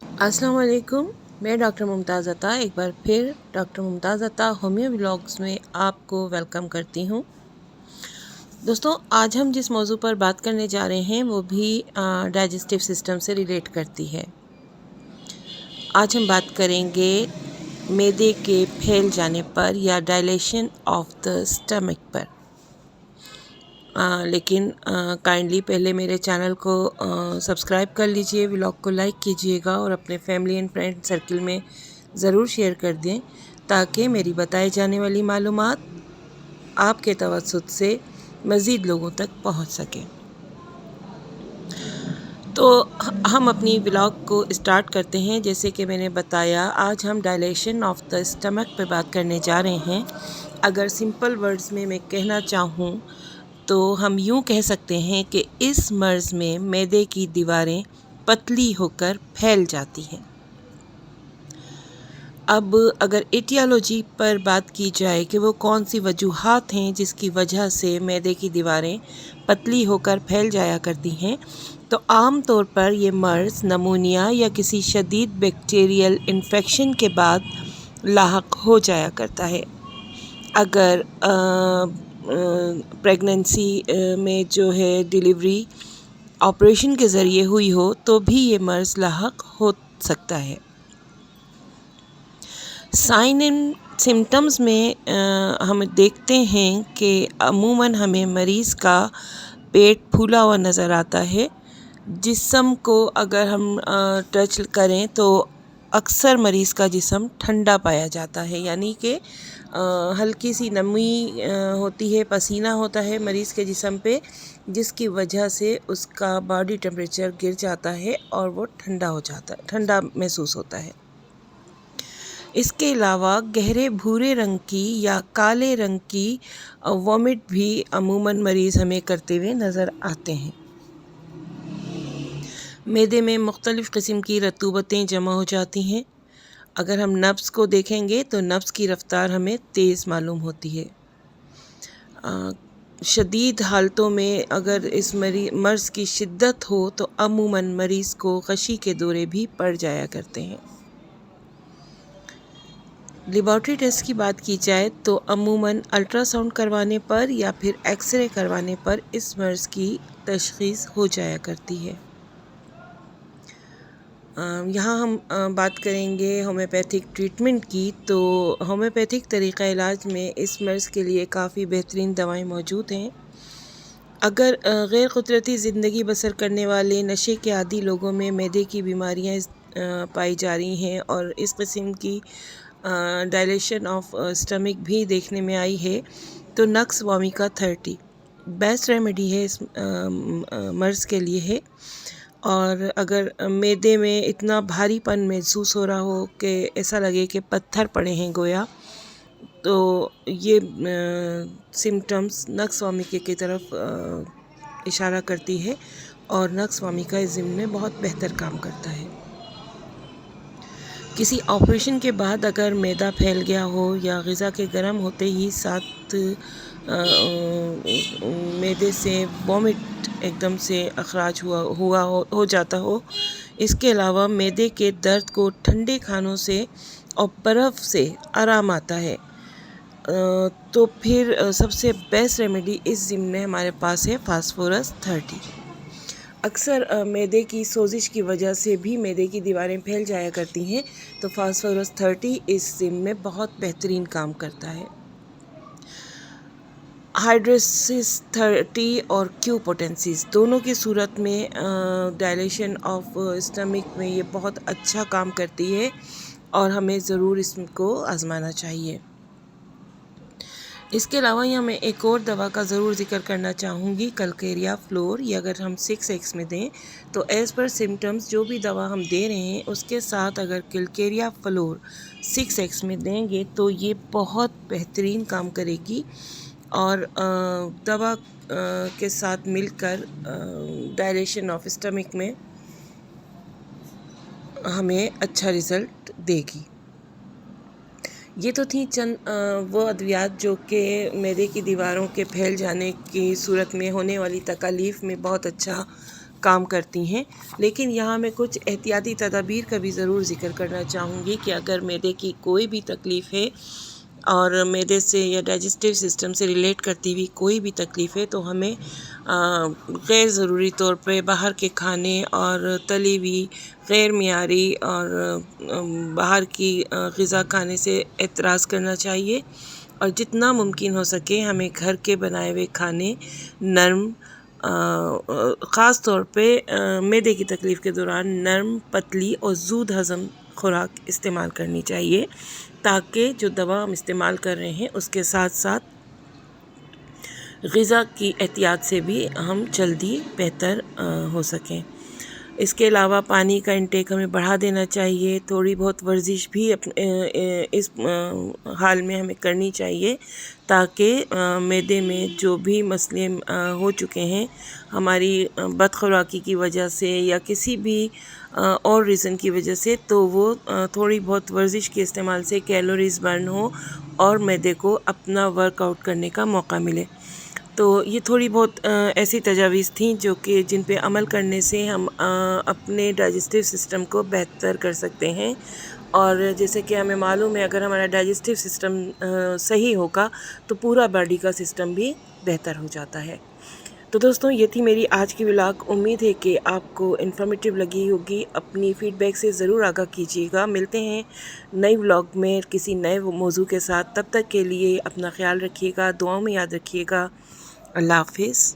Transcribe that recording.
अस्सलाम वालेकुम। मैं डॉक्टर मुमताज़ अता एक बार फिर डॉक्टर मुमताज़ अता होमियो व्लॉग्स में आपको वेलकम करती हूँ। दोस्तों, आज हम जिस मौजू पर बात करने जा रहे हैं वो भी डाइजेस्टिव सिस्टम से रिलेट करती है। आज हम बात करेंगे मैदे के फैल जाने पर या डायलेशन ऑफ द स्टमक पर। लेकिन काइंडली पहले मेरे चैनल को सब्सक्राइब कर लीजिए, व्लॉग को लाइक कीजिएगा और अपने फैमिली एंड फ्रेंड सर्कल में ज़रूर शेयर कर दें ताकि मेरी बताई जाने वाली मालूमात आपके तवज्जुद से मज़ीद लोगों तक पहुंच सकें। तो हम अपनी व्लॉग को स्टार्ट करते हैं। जैसे कि मैंने बताया, आज हम डायलेशन ऑफ द स्टमक पे बात करने जा रहे हैं। अगर सिंपल वर्ड्स में मैं कहना चाहूँ तो हम यूँ कह सकते हैं कि इस मर्ज़ में मैदे की दीवारें पतली होकर फैल जाती हैं। अब अगर एटियोलॉजी पर बात की जाए कि वो कौन सी वजूहात हैं जिसकी वजह से मैदे की दीवारें पतली होकर फैल जाया करती हैं, तो आम तौर पर ये मर्ज़ नमूनिया या किसी शदीद बैक्टीरियल इन्फेक्शन के बाद लाहक हो जाया करता है। अगर प्रेगनेंसी में जो है डिलीवरी ऑपरेशन के ज़रिए हुई हो तो भी ये मर्ज़ लाहक हो सकता है। साइन एंड सिम्टम्स में हम देखते हैं कि अमूमन हमें मरीज़ का पेट फूला हुआ नज़र आता है। जिस्म को अगर हम टच करें तो अक्सर मरीज़ का जिस्म ठंडा पाया जाता है, यानी कि हल्की सी नमी होती है, पसीना होता है मरीज़ के जिस्म पे, जिसकी वजह से उसका बॉडी टेम्परेचर गिर जाता है और वो ठंडा महसूस होता है। इसके अलावा गहरे भूरे रंग की या काले रंग की वॉमिट भी अमूमन मरीज़ हमें करते हुए नज़र आते हैं। मैदे में मुख्तलिफ़ किस्म की रतूबतें जमा हो जाती हैं। अगर हम नब्ज़ को देखेंगे तो नब्ज़ की रफ़्तार हमें तेज़ मालूम होती है। शदीद हालतों में अगर इस मर्ज़ की शिद्दत हो तो अमूमन मरीज़ को ग़शी के दौरे भी पड़ जाया करते हैं। लेबॉरेटरी टेस्ट की बात की जाए तो अमूमन अल्ट्रासाउंड करवाने पर या फिर एक्सरे करवाने पर इस मर्ज़ की तशख़ीस हो जाया करती है। यहाँ हम बात करेंगे होम्योपैथिक ट्रीटमेंट की। तो होम्योपैथिक तरीक़ा इलाज में इस मर्ज़ के लिए काफ़ी बेहतरीन दवाएं मौजूद हैं। अगर गैर कुदरती ज़िंदगी बसर करने वाले नशे के आदी लोगों में मैदे की बीमारियाँ पाई जा रही हैं और इस किस्म की डायलेशन ऑफ स्टमक भी देखने में आई है, तो नक्स वोमिका 30 बेस्ट रेमेडी है इस मर्ज़ के लिए है। और अगर मैदे में इतना भारीपन महसूस हो रहा हो कि ऐसा लगे कि पत्थर पड़े हैं गोया, तो ये सिम्टम्स नक्स वोमिका की तरफ इशारा करती है और नक्स वोमिका इस ज़िम्न में बहुत बेहतर काम करता है। किसी ऑपरेशन के बाद अगर मैदा फैल गया हो या ग़िज़ा के गर्म होते ही साथ मैदे से वॉमिट एकदम से अखराज हो जाता हो, इसके अलावा मैदे के दर्द को ठंडे खानों से और बर्फ़ से आराम आता है, तो फिर सबसे बेस्ट रेमेडी इस ज़िम्न में हमारे पास है फास्फोरस 30। अक्सर मैदे की सोजिश की वजह से भी मैदे की दीवारें फैल जाया करती हैं, तो फास्फोरस 30 इस ज़िम्न में बहुत बेहतरीन काम करता है। हाइड्रोसिस 30 और क्यू पोटेंसीज दोनों की सूरत में डायलेशन ऑफ स्टमक में ये बहुत अच्छा काम करती है और हमें ज़रूर इसको आज़माना चाहिए। इसके अलावा यहाँ मैं एक और दवा का ज़रूर ज़िक्र करना चाहूँगी, कलकेरिया फ्लोर। ये अगर हम 6x में दें तो एज़ पर सिम्टम्स जो भी दवा हम दे रहे हैं उसके साथ अगर कलकेरिया फ्लोर 6x में देंगे तो ये बहुत बेहतरीन काम करेगी और दवा के साथ मिलकर डायलेशन ऑफ स्टमक में हमें अच्छा रिज़ल्ट देगी। ये तो थी चंद वो अद्वियात जो कि मैदे की दीवारों के फैल जाने की सूरत में होने वाली तकलीफ़ में बहुत अच्छा کام کرتی ہیں، لیکن یہاں میں کچھ احتیاطی تدابیر کا بھی ضرور ذکر کرنا چاہوں گی کہ اگر معدے کی کوئی بھی تکلیف ہے اور معدے سے یا ڈائجسٹیو سسٹم سے ریلیٹ کرتی ہوئی کوئی بھی تکلیف ہے تو ہمیں غیر ضروری طور پہ باہر کے کھانے اور تلی ہوئی غیر معیاری اور باہر کی غذا کھانے سے اعتراض کرنا چاہیے، اور جتنا ممکن ہو سکے ہمیں گھر کے بنائے ہوئے کھانے نرم، خاص طور پہ معدے کی تکلیف کے دوران نرم، پتلی اور زود ہضم خوراک استعمال کرنی چاہیے، تاکہ جو دوا ہم استعمال کر رہے ہیں اس کے ساتھ ساتھ غذا کی احتیاط سے بھی ہم جلدی بہتر ہو سکیں۔ اس کے علاوہ پانی کا انٹیک ہمیں بڑھا دینا چاہیے، تھوڑی بہت ورزش بھی اس حال میں ہمیں کرنی چاہیے، تاکہ معدے میں جو بھی مسئلے ہو چکے ہیں ہماری بد خوراکی کی وجہ سے یا کسی بھی اور ریزن کی وجہ سے، تو وہ تھوڑی بہت ورزش کے استعمال سے کیلوریز برن ہو اور معدے کو اپنا ورک آؤٹ کرنے کا موقع ملے۔ تو یہ تھوڑی بہت ایسی تجاویز تھیں جو کہ جن پہ عمل کرنے سے ہم اپنے ڈائجسٹیو سسٹم کو بہتر کر سکتے ہیں، اور جیسے کہ ہمیں معلوم ہے اگر ہمارا ڈائجسٹیو سسٹم صحیح ہوگا تو پورا باڈی کا سسٹم بھی بہتر ہو جاتا ہے۔ تو دوستوں، یہ تھی میری آج کی ولاگ۔ امید ہے کہ آپ کو انفارمیٹیو لگی ہوگی۔ اپنی فیڈ بیک سے ضرور آگاہ کیجیے گا۔ ملتے ہیں نئی ولاگ میں کسی نئے موضوع کے ساتھ، تب تک کے لیے اپنا خیال رکھیے گا، دعاؤں میں یاد رکھیے گا۔ اللہ حافظ۔